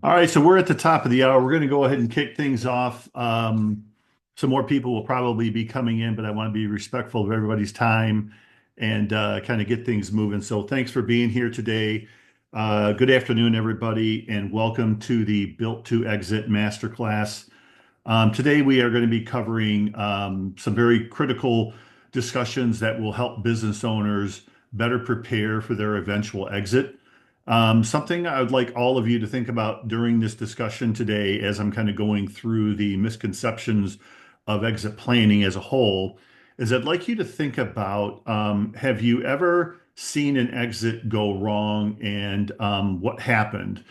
All right, so we're at the top of the hour. We're going to go ahead and kick things off. Some more people will probably be coming in, but I want to be respectful of everybody's time and kind of get things moving. So thanks for being here today. Good afternoon, everybody, and welcome to the Built to Exit Masterclass. Today, we are going to be covering some very critical discussions that will help business owners better prepare for their eventual exit. Something I would like all of you to think about during this discussion today, as I'm kind of going through the misconceptions of exit planning as a whole, is I'd like you to think about have you ever seen an exit go wrong and what happened?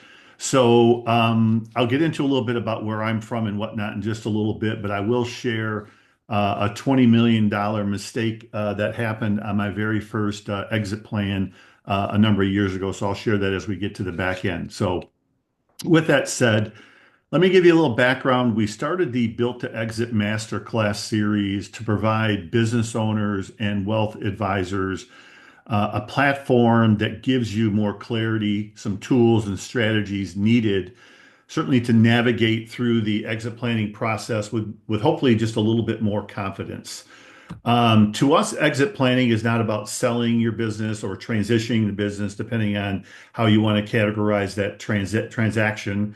I'll get into a little bit about where I'm from and whatnot in just a little bit, but I will share a $20 million mistake that happened on my very first exit plan a number of years ago. So I'll share that as we get to the back end. So with that said, let me give you a little background. We started the Built to Exit Masterclass series to provide business owners and wealth advisors a platform that gives you more clarity, some tools and strategies needed, certainly to navigate through the exit planning process with hopefully just a little bit more confidence. To us, exit planning is not about selling your business or transitioning the business, depending on how you want to categorize that transaction.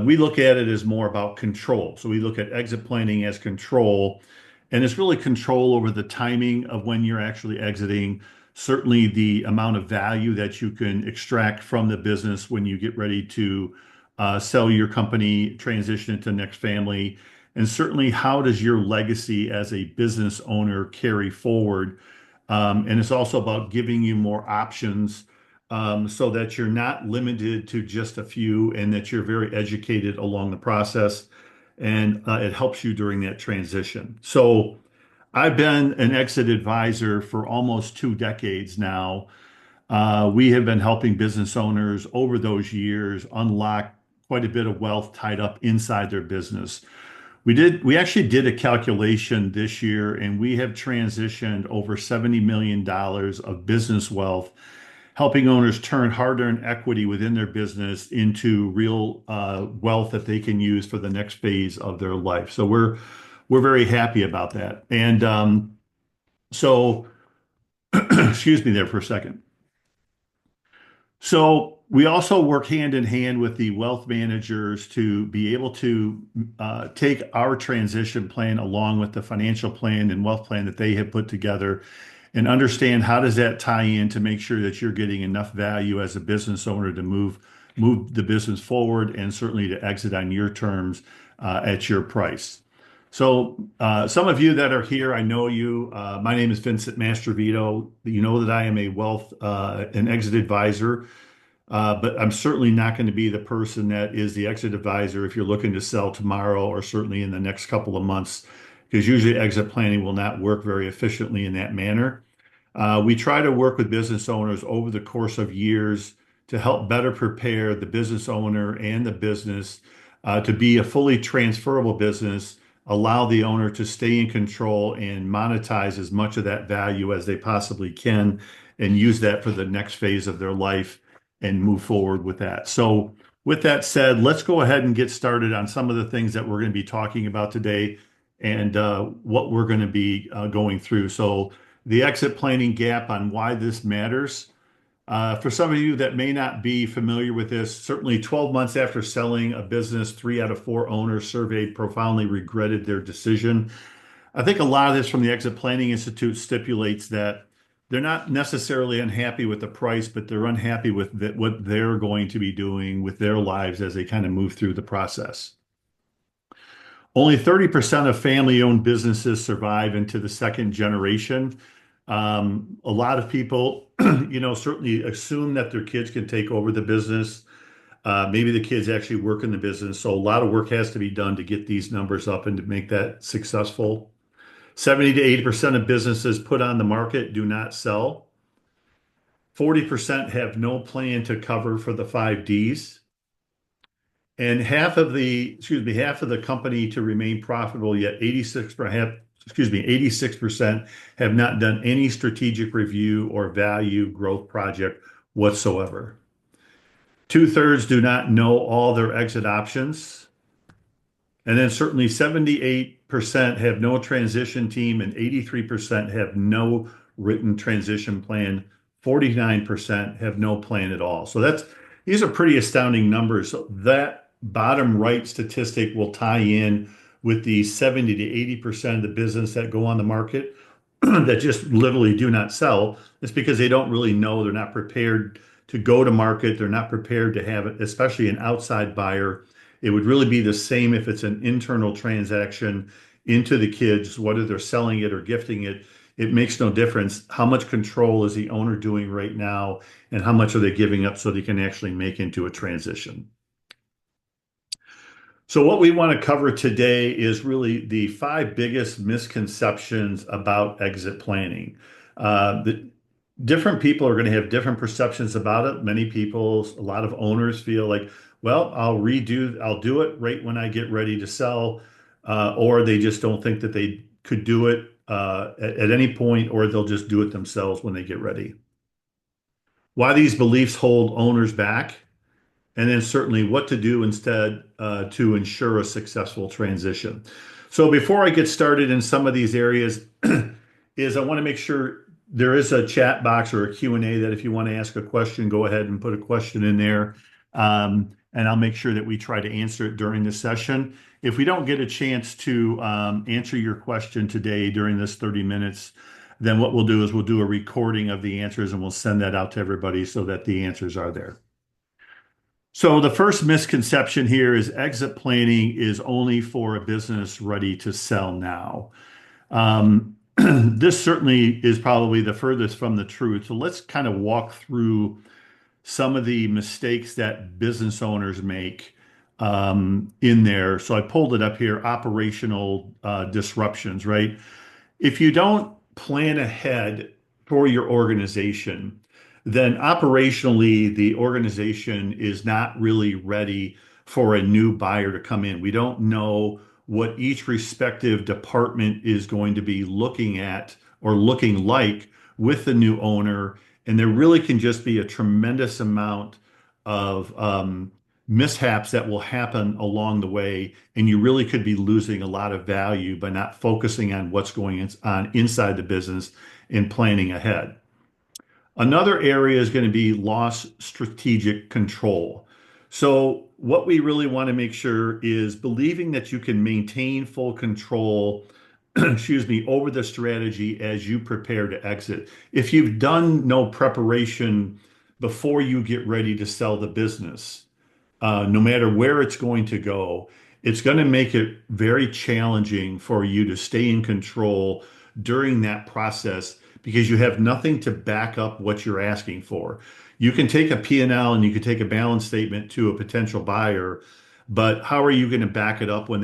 We look at it as more about control. So we look at exit planning as control, and it's really control over the timing of when you're actually exiting, certainly the amount of value that you can extract from the business when you get ready to sell your company, transition it to the next family, and certainly how does your legacy as a business owner carry forward. And it's also about giving you more options so that you're not limited to just a few and that you're very educated along the process and it helps you during that transition. So I've been an exit advisor for almost 2 decades now. We have been helping business owners over those years unlock quite a bit of wealth tied up inside their business. We actually did a calculation this year, and we have transitioned over $70 million of business wealth, helping owners turn hard-earned equity within their business into real wealth that they can use for the next phase of their life. So we're very happy about that. And so, excuse me there for a second. So we also work hand in hand with the wealth managers to be able to take our transition plan along with the financial plan and wealth plan that they have put together and understand how does that tie in to make sure that you're getting enough value as a business owner to move the business forward and certainly to exit on your terms at your price. So some of you that are here, I know you. My name is Vincent Mastrovito. You know that I am a wealth and exit advisor, but I'm certainly not going to be the person that is the exit advisor if you're looking to sell tomorrow or certainly in the next couple of months, because usually exit planning will not work very efficiently in that manner. We try to work with business owners over the course of years to help better prepare the business owner and the business to be a fully transferable business, allow the owner to stay in control and monetize as much of that value as they possibly can and use that for the next phase of their life and move forward with that. So with that said, let's go ahead and get started on some of the things that we're going to be talking about today and what we're going to be going through. So the exit planning gap on why this matters. For some of you that may not be familiar with this, certainly 12 months after selling a business, 3 out of 4 owners surveyed profoundly regretted their decision. I think a lot of this from the Exit Planning Institute stipulates that they're not necessarily unhappy with the price, but they're unhappy with what they're going to be doing with their lives as they kind of move through the process. Only 30% of family-owned businesses survive into the second generation. A lot of people, certainly assume that their kids can take over the business. Maybe the kids actually work in the business. So a lot of work has to be done to get these numbers up and to make that successful. 70 to 80% of businesses put on the market do not sell. 40% have no plan to cover for the 5 Ds. And half of the company to remain profitable, yet 86% have not done any strategic review or value growth project whatsoever. 2/3 do not know all their exit options. And then certainly 78% have no transition team and 83% have no written transition plan. 49% have no plan at all. So these are pretty astounding numbers. So that bottom right statistic will tie in with the 70 to 80% of the business that go on the market that just literally do not sell. It's because they don't really know. They're not prepared to go to market. They're not prepared to have it, especially an outside buyer. It would really be the same if it's an internal transaction into the kids, whether they're selling it or gifting it. It makes no difference. How much control is the owner doing right now, and how much are they giving up so they can actually make into a transition? So, what we want to cover today is really the five biggest misconceptions about exit planning. The different people are going to have different perceptions about it. Many people, a lot of owners feel like, well, I'll do it right when I get ready to sell, or they just don't think that they could do it at any point, or they'll just do it themselves when they get ready. Why these beliefs hold owners back, and then certainly what to do instead to ensure a successful transition. So before I get started in some of these areas, is I want to make sure there is a chat box or a Q&A that if you want to ask a question, go ahead and put a question in there. And I'll make sure that we try to answer it during the session. If we don't get a chance to answer your question today during this 30 minutes, then what we'll do is we'll do a recording of the answers and we'll send that out to everybody so that the answers are there. So the first misconception here is exit planning is only for a business ready to sell now. This certainly is probably the furthest from the truth. So let's kind of walk through some of the mistakes that business owners make in there. So I pulled it up here, operational disruptions, right? If you don't plan ahead for your organization, then operationally, the organization is not really ready for a new buyer to come in. We don't know what each respective department is going to be looking at or looking like with the new owner. And there really can just be a tremendous amount of mishaps that will happen along the way. And you really could be losing a lot of value by not focusing on what's going on inside the business and planning ahead. Another area is going to be lost strategic control. So, what we really want to make sure is believing that you can maintain full control, excuse me, over the strategy as you prepare to exit. If you've done no preparation before you get ready to sell the business, no matter where it's going to go, it's going to make it very challenging for you to stay in control during that process because you have nothing to back up what you're asking for. You can take a P&L and you can take a balance statement to a potential buyer, but how are you going to back it up when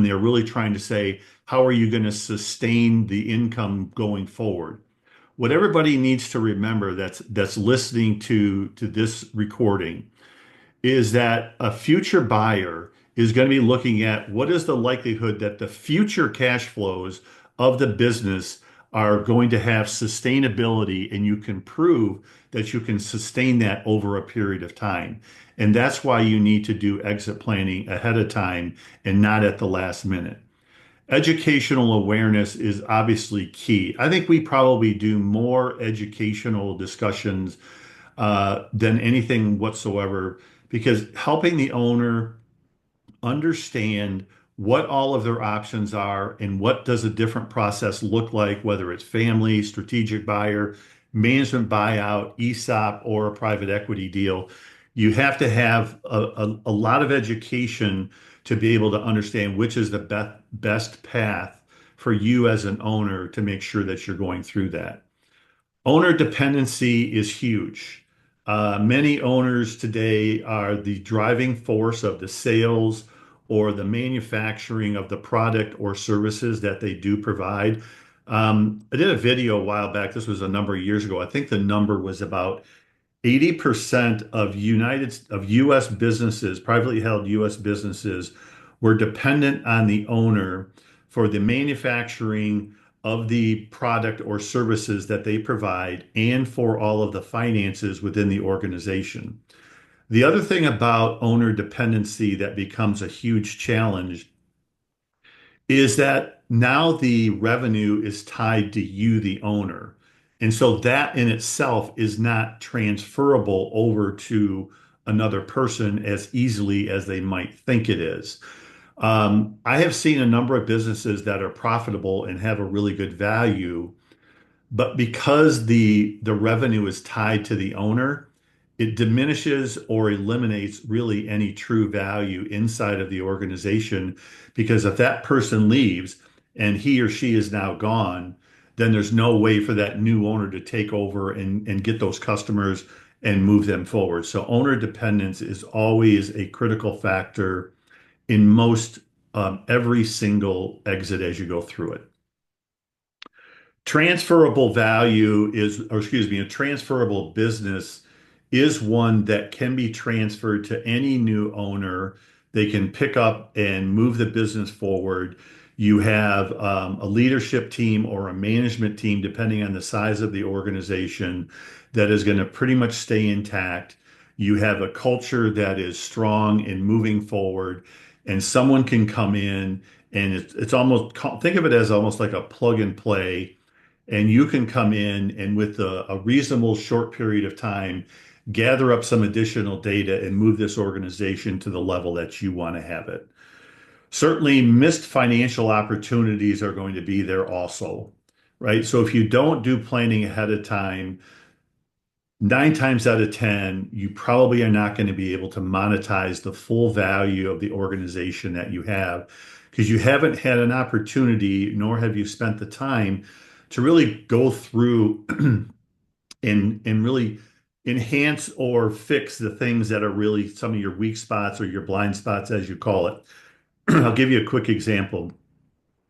they're really trying to say, how are you going to sustain the income going forward? What everybody needs to remember that's listening to this recording is that a future buyer is going to be looking at what is the likelihood that the future cash flows of the business are going to have sustainability, and you can prove that you can sustain that over a period of time. And that's why you need to do exit planning ahead of time and not at the last minute. Educational awareness is obviously key. I think we probably do more educational discussions than anything whatsoever because helping the owner understand what all of their options are and what does a different process look like, whether it's family, strategic buyer, management buyout, ESOP, or a private equity deal. You have to have a lot of education to be able to understand which is the best path for you as an owner to make sure that you're going through that. Owner dependency is huge. Many owners today are the driving force of the sales or the manufacturing of the product or services that they do provide. I did a video a while back. This was a number of years ago. I think the number was about 80% of U.S. businesses, privately held U.S. businesses, were dependent on the owner for the manufacturing of the product or services that they provide and for all of the finances within the organization. The other thing about owner dependency that becomes a huge challenge is that now the revenue is tied to you, the owner. And so that in itself is not transferable over to another person as easily as they might think it is. I have seen a number of businesses that are profitable and have a really good value, but because the revenue is tied to the owner, it diminishes or eliminates really any true value inside of the organization. Because if that person leaves and he or she is now gone, then there's no way for that new owner to take over and get those customers and move them forward. So owner dependence is always a critical factor in most every single exit as you go through it. Transferable value is, or excuse me, a transferable business is one that can be transferred to any new owner. They can pick up and move the business forward. You have a leadership team or a management team, depending on the size of the organization, that is going to pretty much stay intact. You have a culture that is strong and moving forward, and someone can come in and it's almost, think of it as almost like a plug and play, and you can come in and with a reasonable short period of time, gather up some additional data and move this organization to the level that you want to have it. Certainly, missed financial opportunities are going to be there also, right? So if you don't do planning ahead of time, 9 times out of 10, you probably are not going to be able to monetize the full value of the organization that you have because you haven't had an opportunity, nor have you spent the time to really go through and really enhance or fix the things that are really some of your weak spots or your blind spots, as you call it. I'll give you a quick example.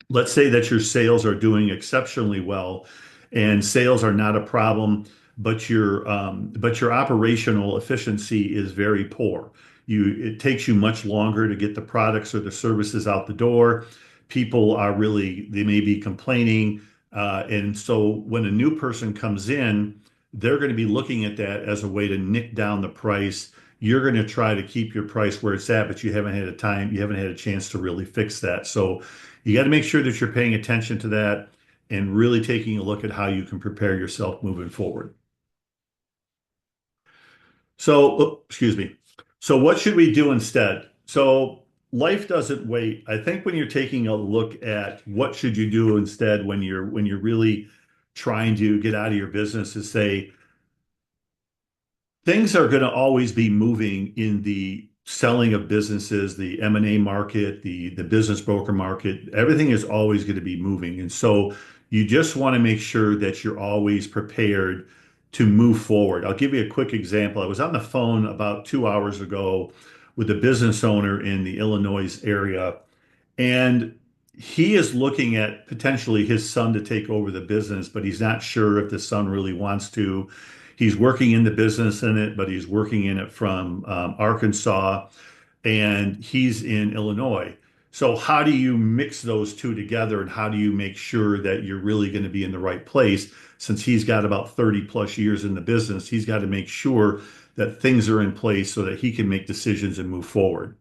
Let's say that your sales are doing exceptionally well and sales are not a problem, but your operational efficiency is very poor. It takes you much longer to get the products or the services out the door. People are really, they may be complaining. And so when a new person comes in, they're going to be looking at that as a way to nick down the price. You're going to try to keep your price where it's at, but you haven't had a chance to really fix that. So you got to make sure that you're paying attention to that and really taking a look at how you can prepare yourself moving forward. So, excuse me. So what should we do instead? So life doesn't wait. I think when you're taking a look at what should you do instead when you're really trying to get out of your business is say, things are going to always be moving in the selling of businesses, the M&A market, the business broker market. Everything is always going to be moving. And so you just want to make sure that you're always prepared to move forward. I'll give you a quick example. I was on the phone about 2 hours ago with a business owner in the Illinois area, and he is looking at potentially his son to take over the business, but he's not sure if the son really wants to. He's working in the business in it, but he's working in it from Arkansas and he's in Illinois. So, how do you mix those two together and how do you make sure that you're really going to be in the right place? Since he's got about 30 plus years in the business, he's got to make sure that things are in place so that he can make decisions and move forward.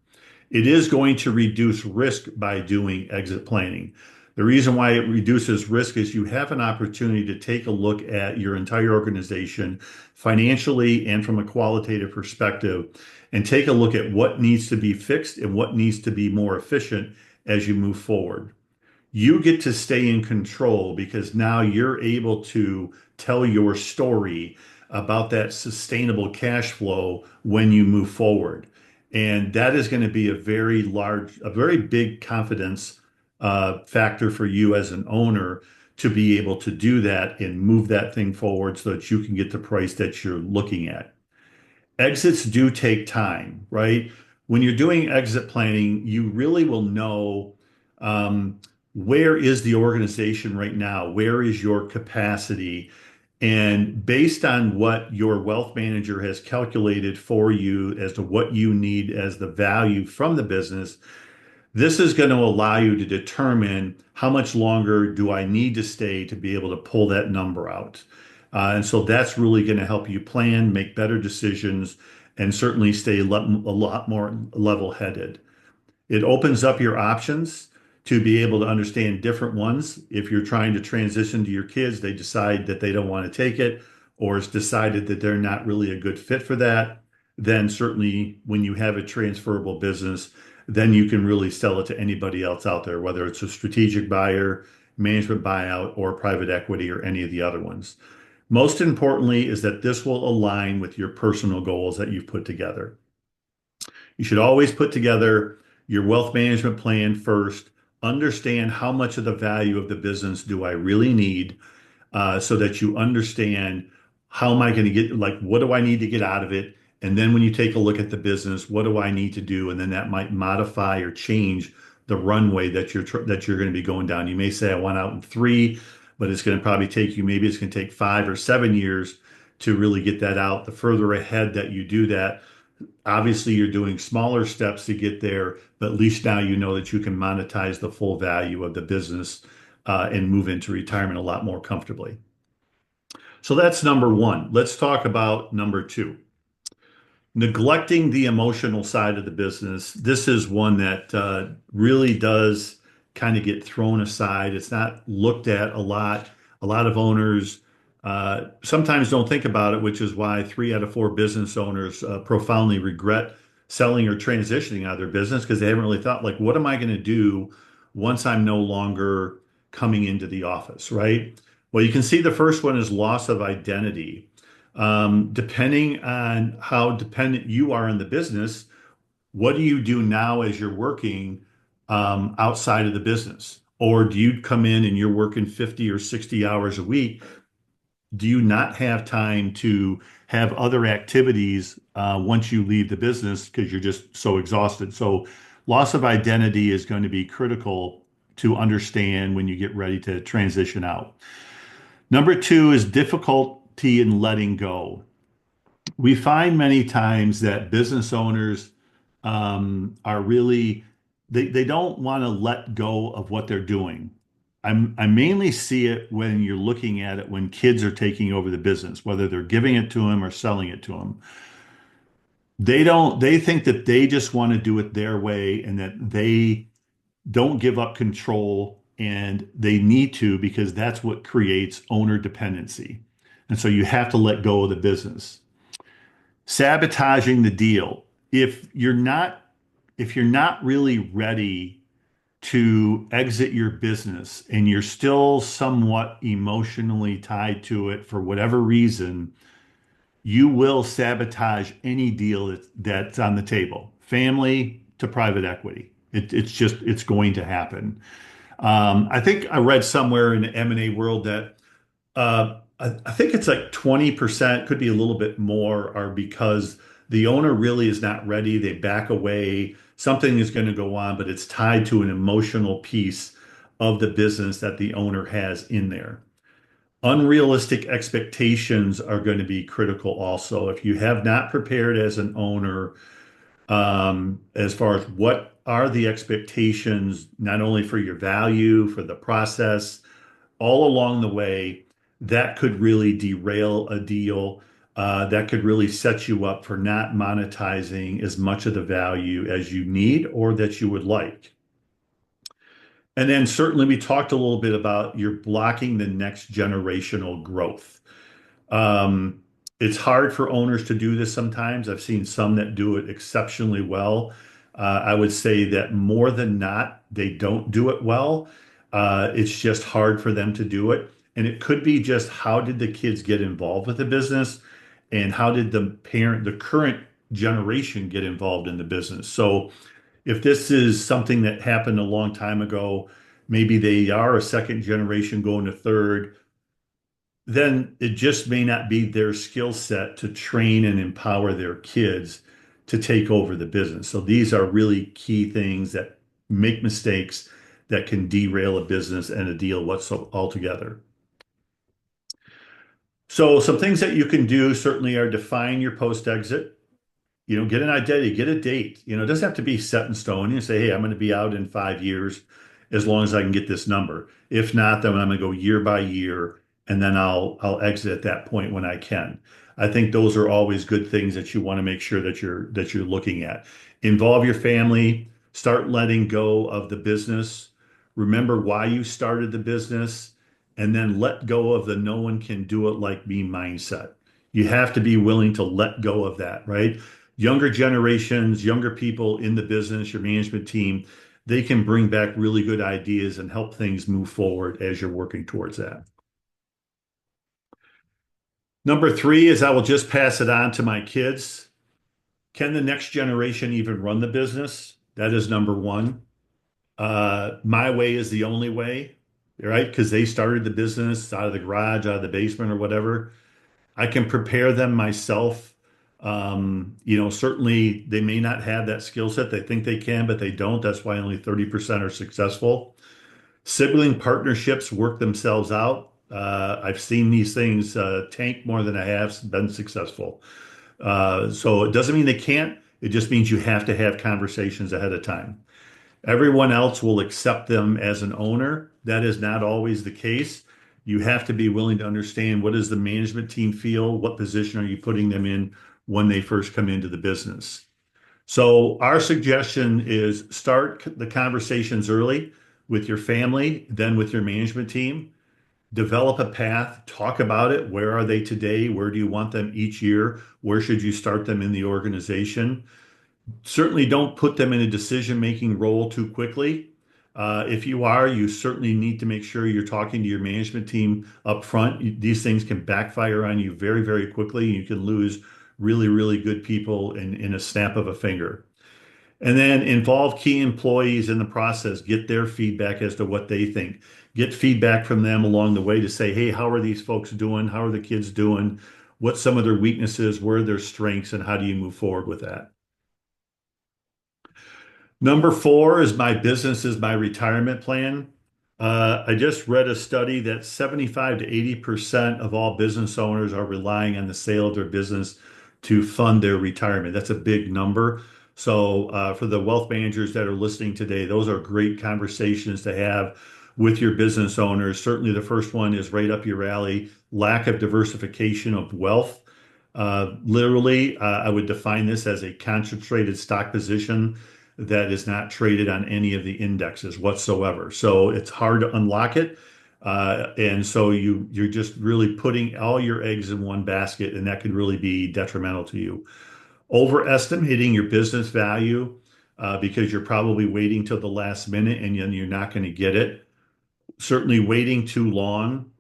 It is going to reduce risk by doing exit planning. The reason why it reduces risk is you have an opportunity to take a look at your entire organization financially and from a qualitative perspective and take a look at what needs to be fixed and what needs to be more efficient as you move forward. You get to stay in control because now you're able to tell your story about that sustainable cash flow when you move forward. And that is going to be a very big confidence factor for you as an owner to be able to do that and move that thing forward so that you can get the price that you're looking at. Exits do take time, right? When you're doing exit planning, you really will know where is the organization right now? Where is your capacity? And based on what your wealth manager has calculated for you as to what you need as the value from the business, this is going to allow you to determine how much longer do I need to stay to be able to pull that number out. And so that's really going to help you plan, make better decisions, and certainly stay a lot more level-headed. It opens up your options to be able to understand different ones. If you're trying to transition to your kids, they decide that they don't want to take it, or it's decided that they're not really a good fit for that, then certainly when you have a transferable business, then you can really sell it to anybody else out there, whether it's a strategic buyer, management buyout, or private equity, or any of the other ones. Most importantly is that this will align with your personal goals that you've put together. You should always put together your wealth management plan first. Understand how much of the value of the business do I really need, so that you understand how am I going to get, like, what do I need to get out of it? And then when you take a look at the business, what do I need to do? And then that might modify or change the runway that you're going to be going down. You may say, I want out in 3, but it's going to probably take you, maybe it's going to take 5 or 7 years to really get that out. The further ahead that you do that, obviously you're doing smaller steps to get there, but at least now you know that you can monetize the full value of the business, and move into retirement a lot more comfortably. So that's number one. Let's talk about number two. Neglecting the emotional side of the business. This is one that really does kind of get thrown aside. It's not looked at a lot. A lot of owners sometimes don't think about it, which is why 3 out of 4 business owners profoundly regret selling or transitioning out of their business, because they haven't really thought, like, what am I going to do once I'm no longer coming into the office, right? Well, you can see the first one is loss of identity. Depending on how dependent you are on the business, what do you do now as you're working outside of the business? Or do you come in and you're working 50 or 60 hours a week? Do you not have time to have other activities once you leave the business because you're just so exhausted? So, loss of identity is going to be critical to understand when you get ready to transition out. Number two is difficulty in letting go. We find many times that business owners are really, they don't want to let go of what they're doing. I mainly see it when you're looking at it when kids are taking over the business, whether they're giving it to them or selling it to them. They think that they just want to do it their way and that they don't give up control, and they need to, because that's what creates owner dependency. And so you have to let go of the business. Sabotaging the deal. If you're not really ready to exit your business and you're still somewhat emotionally tied to it for whatever reason, you will sabotage any deal that's on the table, family to private equity. It's going to happen. I think I read somewhere in the M&A world that I think it's like 20%, could be a little bit more, are because the owner really is not ready. They back away. Something is going to go on, but it's tied to an emotional piece of the business that the owner has in there. Unrealistic expectations are going to be critical also. If you have not prepared as an owner, as far as what are the expectations, not only for your value, for the process, all along the way, that could really derail a deal. That could really set you up for not monetizing as much of the value as you need or that you would like. And then certainly we talked a little bit about you're blocking the next generational growth. Um, it's hard for owners to do this sometimes. I've seen some that do it exceptionally well. I would say that more than not, they don't do it well. It's just hard for them to do it. And it could be just, how did the kids get involved with the business, and how did the current generation get involved in the business? So if this is something that happened a long time ago, maybe they are a second generation going to third, then it just may not be their skill set to train and empower their kids to take over the business. So these are really key things that make mistakes that can derail a business and a deal altogether. So some things that you can do certainly are define your post-exit. Get an identity, get a date. It doesn't have to be set in stone. You say, hey, I'm going to be out in 5 years as long as I can get this number. If not, then I'm going to go year by year, and then I'll exit at that point when I can. I think those are always good things that you want to make sure that you're looking at. Involve your family, start letting go of the business. Remember why you started the business, and then let go of the no one can do it like me mindset. You have to be willing to let go of that, right? Younger generations, younger people in the business, your management team, they can bring back really good ideas and help things move forward as you're working towards that. Number three is I will just pass it on to my kids. Can the next generation even run the business? That is number one. My way is the only way, right? Because they started the business out of the garage, out of the basement, or whatever. I can prepare them myself. Certainly they may not have that skill set. They think they can, but they don't. That's why only 30% are successful. Sibling partnerships work themselves out. I've seen these things tank more than I have been successful. So it doesn't mean they can't. It just means you have to have conversations ahead of time. Everyone else will accept them as an owner. That is not always the case. You have to be willing to understand, what does the management team feel? What position are you putting them in when they first come into the business? So our suggestion is start the conversations early with your family, then with your management team. Develop a path, talk about it. Where are they today? Where do you want them each year? Where should you start them in the organization? Certainly don't put them in a decision-making role too quickly. If you are, you certainly need to make sure you're talking to your management team up front. These things can backfire on you very, very quickly. You can lose really, really good people in a snap of a finger. And then involve key employees in the process. Get their feedback as to what they think. Get feedback from them along the way to say, hey, how are these folks doing? How are the kids doing? What's some of their weaknesses? Where are their strengths? And how do you move forward with that? Number four is my business is my retirement plan. I just read a study that 75 to 80% of all business owners are relying on the sale of their business to fund their retirement. That's a big number. So, for the wealth managers that are listening today, those are great conversations to have with your business owners. Certainly, the first one is right up your alley, lack of diversification of wealth. Literally, I would define this as a concentrated stock position that is not traded on any of the indexes whatsoever. So it's hard to unlock it. And so you're just really putting all your eggs in one basket, and that could really be detrimental to you. Overestimating your business value because you're probably waiting till the last minute and then you're not going to get it. Certainly waiting too long,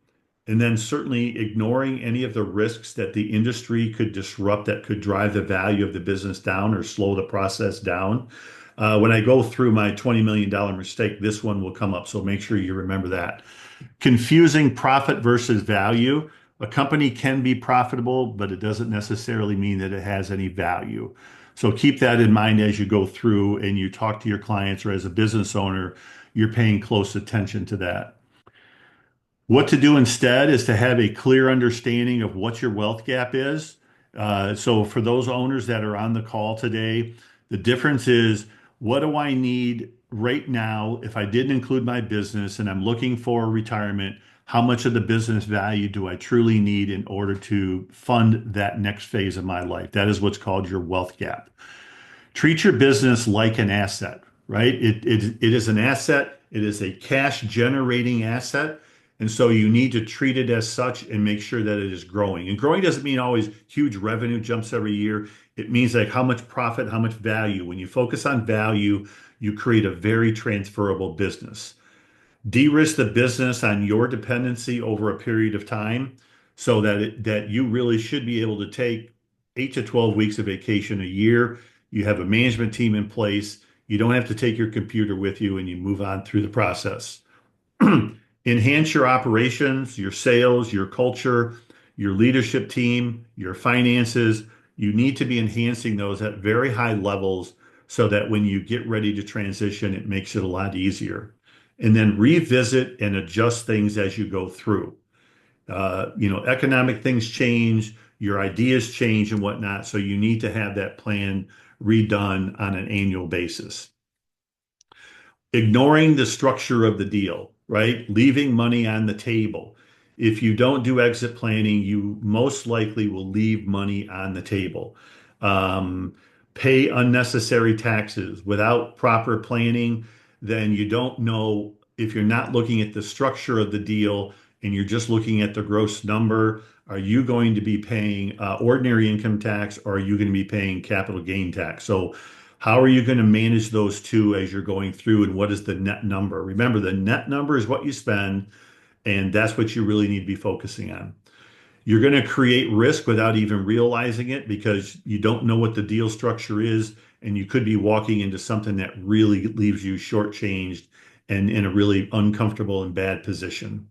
and then certainly ignoring any of the risks that the industry could disrupt that could drive the value of the business down or slow the process down. When I go through my $20 million mistake, this one will come up. So make sure you remember that. Confusing profit versus value. A company can be profitable, but it doesn't necessarily mean that it has any value. So keep that in mind as you go through and you talk to your clients, or as a business owner, you're paying close attention to that. What to do instead is to have a clear understanding of what your wealth gap is. So for those owners that are on the call today, the difference is, what do I need right now if I didn't include my business and I'm looking for retirement? How much of the business value do I truly need in order to fund that next phase of my life? That is what's called your wealth gap. Treat your business like an asset, right? It is an asset. It is a cash generating asset. And so you need to treat it as such and make sure that it is growing. And growing doesn't mean always huge revenue jumps every year. It means like how much profit, how much value. When you focus on value, you create a very transferable business. De-risk the business on your dependency over a period of time so that you really should be able to take 8 to 12 weeks of vacation a year. You have a management team in place. You don't have to take your computer with you, and you move on through the process. Enhance your operations, your sales, your culture, your leadership team, your finances. You need to be enhancing those at very high levels so that when you get ready to transition, it makes it a lot easier. And then revisit and adjust things as you go through. Economic things change, your ideas change and whatnot. So you need to have that plan redone on an annual basis. Ignoring the structure of the deal, right? Leaving money on the table. If you don't do exit planning, you most likely will leave money on the table. Um, Pay unnecessary taxes without proper planning, then you don't know if you're not looking at the structure of the deal and you're just looking at the gross number, are you going to be paying ordinary income tax or are you going to be paying capital gain tax? So, how are you going to manage those two as you're going through and what is the net number? Remember, the net number is what you spend, and that's what you really need to be focusing on. You're going to create risk without even realizing it because you don't know what the deal structure is, and you could be walking into something that really leaves you shortchanged and in a really uncomfortable and bad position.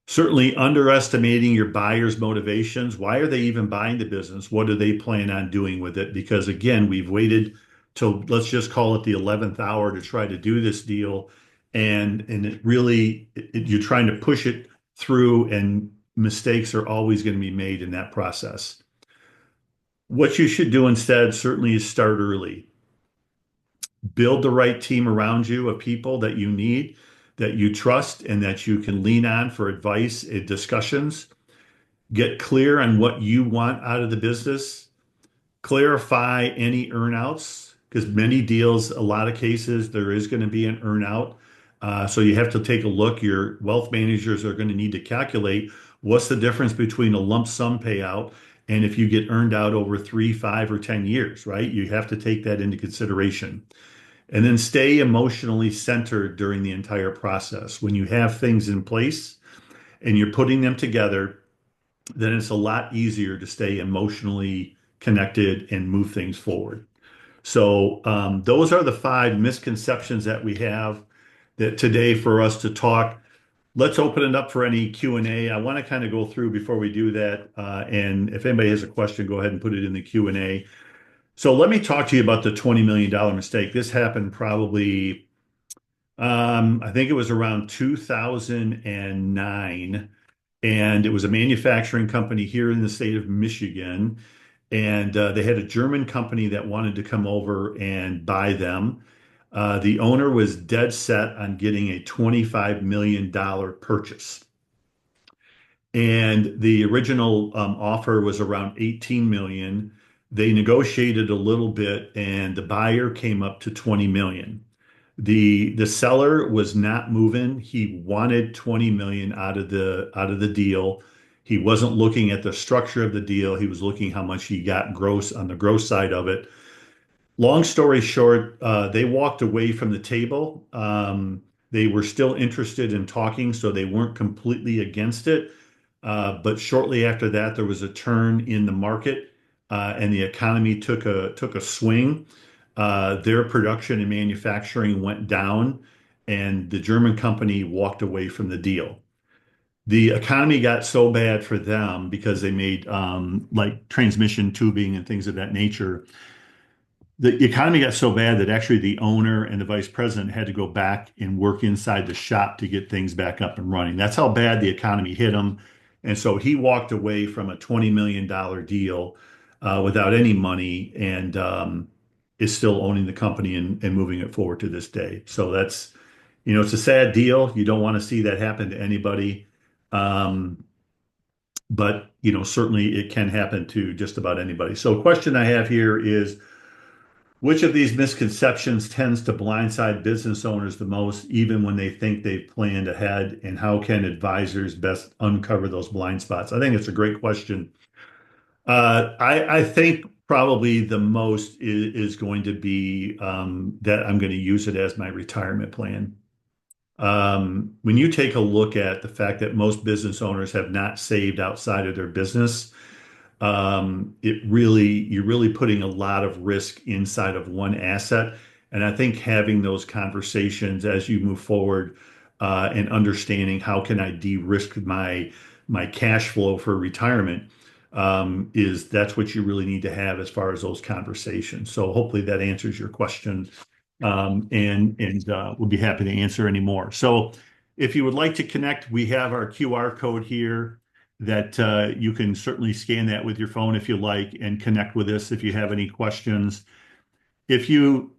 Certainly underestimating your buyer's motivations. Why are they even buying the business? What do they plan on doing with it? Because again, we've waited till let's just call it the 11th hour to try to do this deal. And it really, you're trying to push it through, and mistakes are always going to be made in that process. What you should do instead certainly is start early. Build the right team around you of people that you need, that you trust, and that you can lean on for advice and discussions. Get clear on what you want out of the business. Clarify any earnouts, because many deals, a lot of cases, there is going to be an earnout. So you have to take a look. Your wealth managers are going to need to calculate what's the difference between a lump sum payout and if you get earned out over 3, 5, or 10 years, right? You have to take that into consideration. And then stay emotionally centered during the entire process. When you have things in place and you're putting them together, then it's a lot easier to stay emotionally connected and move things forward. So those are the five misconceptions that we have that today for us to talk. Let's open it up for any Q&A. I want to kind of go through before we do that. And if anybody has a question, go ahead and put it in the Q&A. So let me talk to you about the $20 million mistake. This happened probably, I think it was around 2009. And it was a manufacturing company here in the state of Michigan. And they had a German company that wanted to come over and buy them. The owner was dead set on getting a $25 million purchase. And the original offer was around 18 million. They negotiated a little bit and the buyer came up to 20 million. The seller was not moving. He wanted 20 million out of the deal. He wasn't looking at the structure of the deal. He was looking how much he got gross on the gross side of it. Long story short, they walked away from the table. They were still interested in talking, so they weren't completely against it. But shortly after that, there was a turn in the market, and the economy took a swing. Their production and manufacturing went down, and the German company walked away from the deal. The economy got so bad for them because they made like transmission tubing and things of that nature. The economy got so bad that actually the owner and the vice president had to go back and work inside the shop to get things back up and running. That's how bad the economy hit him. And so he walked away from a $20 million deal without any money and is still owning the company and moving it forward to this day. So that's, it's a sad deal. You don't want to see that happen to anybody. Um, but, certainly it can happen to just about anybody. So a question I have here is, which of these misconceptions tends to blindside business owners the most, even when they think they've planned ahead? And how can advisors best uncover those blind spots? I think it's a great question. I think probably the most is going to be that I'm going to use it as my retirement plan. When you take a look at the fact that most business owners have not saved outside of their business, you're really putting a lot of risk inside of one asset. And I think having those conversations as you move forward, and understanding how can I de-risk my cash flow for retirement, that's what you really need to have as far as those conversations. So hopefully that answers your question. And we'll be happy to answer any more. So if you would like to connect, we have our QR code here that you can certainly scan that with your phone if you like and connect with us if you have any questions. If you'd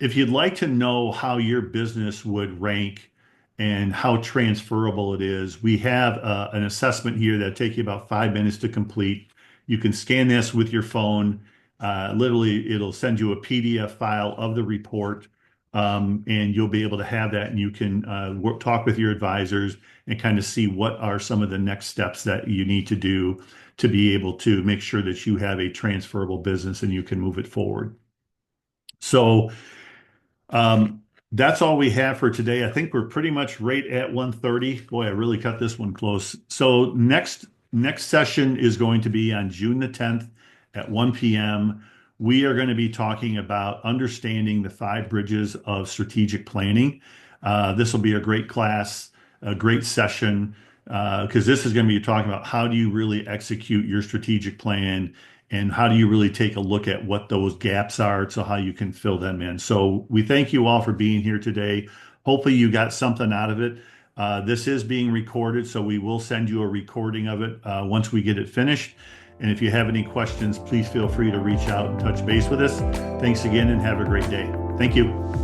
like to know how your business would rank and how transferable it is. We have an assessment here that take you about 5 minutes to complete. You can scan this with your phone. Literally, it'll send you a PDF file of the report, and you'll be able to have that, and you can talk with your advisors and kind of see what are some of the next steps that you need to do to be able to make sure that you have a transferable business and you can move it forward. So that's all we have for today. I think we're pretty much right at 1:30. Boy, I really cut this one close. So next session is going to be on June the 10th at 1 p.m. We are going to be talking about understanding the 5 bridges of strategic planning. This will be a great class, a great session, because this is going to be talking about how do you really execute your strategic plan and how do you really take a look at what those gaps are so how you can fill them in. So we thank you all for being here today. Hopefully you got something out of it. This is being recorded, so we will send you a recording of it once we get it finished. And if you have any questions, please feel free to reach out and touch base with us. Thanks again and have a great day. Thank you.